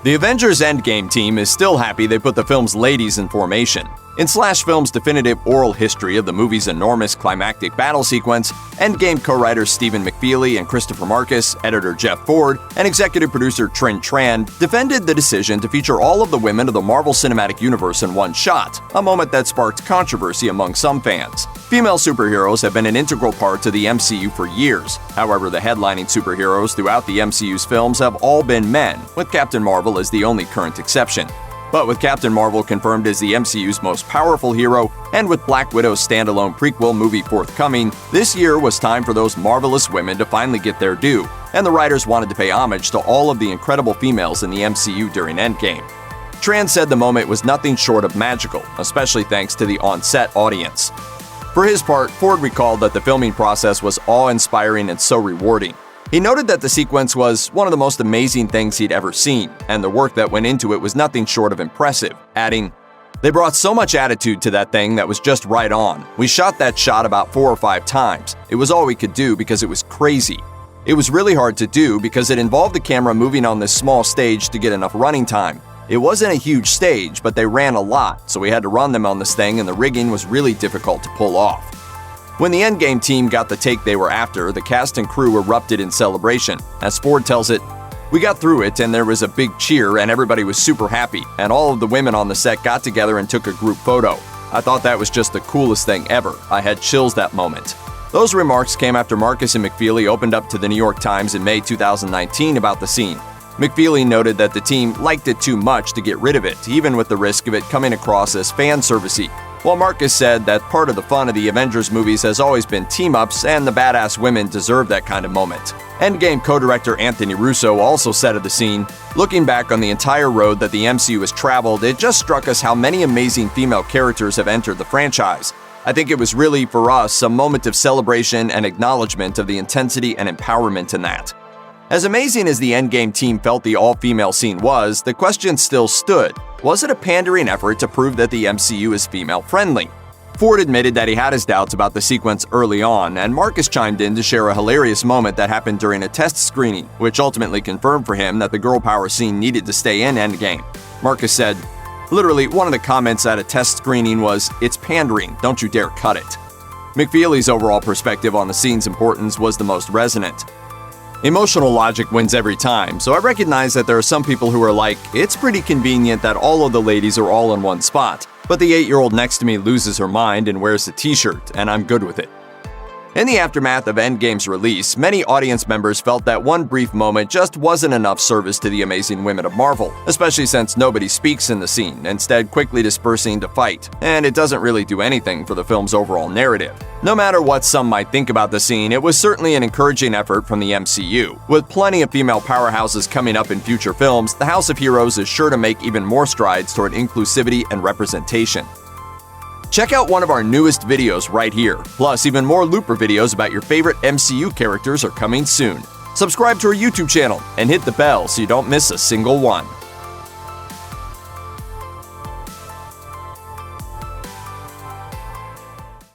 The Avengers Endgame team is still happy they put the film's ladies in formation. In Slash Film's definitive oral history of the movie's enormous climactic battle sequence, Endgame co-writers Stephen McFeely and Christopher Marcus, editor Jeff Ford, and executive producer Trinh Tran defended the decision to feature all of the women of the Marvel Cinematic Universe in one shot, a moment that sparked controversy among some fans. Female superheroes have been an integral part to the MCU for years. However, the headlining superheroes throughout the MCU's films have all been men, with Captain Marvel as the only current exception. But with Captain Marvel confirmed as the MCU's most powerful hero, and with Black Widow's standalone prequel movie forthcoming, this year was time for those marvelous women to finally get their due, and the writers wanted to pay homage to all of the incredible females in the MCU during Endgame. Tran said the moment was nothing short of magical, especially thanks to the on-set audience. For his part, Ford recalled that the filming process was awe-inspiring and so rewarding. He noted that the sequence was one of the most amazing things he'd ever seen, and the work that went into it was nothing short of impressive, adding, "They brought so much attitude to that thing that was just right on. We shot that shot about 4 or 5 times. It was all we could do because it was crazy. It was really hard to do because it involved the camera moving on this small stage to get enough running time. It wasn't a huge stage, but they ran a lot, so we had to run them on this thing and the rigging was really difficult to pull off." When the Endgame team got the take they were after, the cast and crew erupted in celebration. As Ford tells it, "We got through it and there was a big cheer and everybody was super happy, and all of the women on the set got together and took a group photo. I thought that was just the coolest thing ever. I had chills that moment." Those remarks came after Marcus and McFeely opened up to the New York Times in May 2019 about the scene. McFeely noted that the team liked it too much to get rid of it, even with the risk of it coming across as fan-servicey, while Marcus said that part of the fun of the Avengers movies has always been team-ups and the badass women deserve that kind of moment. Endgame co-director Anthony Russo also said of the scene, "Looking back on the entire road that the MCU has traveled, it just struck us how many amazing female characters have entered the franchise. I think it was really, for us, a moment of celebration and acknowledgement of the intensity and empowerment in that." As amazing as the Endgame team felt the all-female scene was, the question still stood. Was it a pandering effort to prove that the MCU is female-friendly? Ford admitted that he had his doubts about the sequence early on, and Marcus chimed in to share a hilarious moment that happened during a test screening, which ultimately confirmed for him that the girl power scene needed to stay in Endgame. Marcus said, "Literally, one of the comments at a test screening was, 'It's pandering, don't you dare cut it.'" McFeely's overall perspective on the scene's importance was the most resonant. "Emotional logic wins every time, so I recognize that there are some people who are like, it's pretty convenient that all of the ladies are all in one spot, but the 8-year-old next to me loses her mind and wears a t-shirt, and I'm good with it." In the aftermath of Endgame's release, many audience members felt that one brief moment just wasn't enough service to the amazing women of Marvel, especially since nobody speaks in the scene, instead quickly dispersing to fight, and it doesn't really do anything for the film's overall narrative. No matter what some might think about the scene, it was certainly an encouraging effort from the MCU. With plenty of female powerhouses coming up in future films, the House of Heroes is sure to make even more strides toward inclusivity and representation. Check out one of our newest videos right here. Plus, even more Looper videos about your favorite MCU characters are coming soon. Subscribe to our YouTube channel and hit the bell so you don't miss a single one.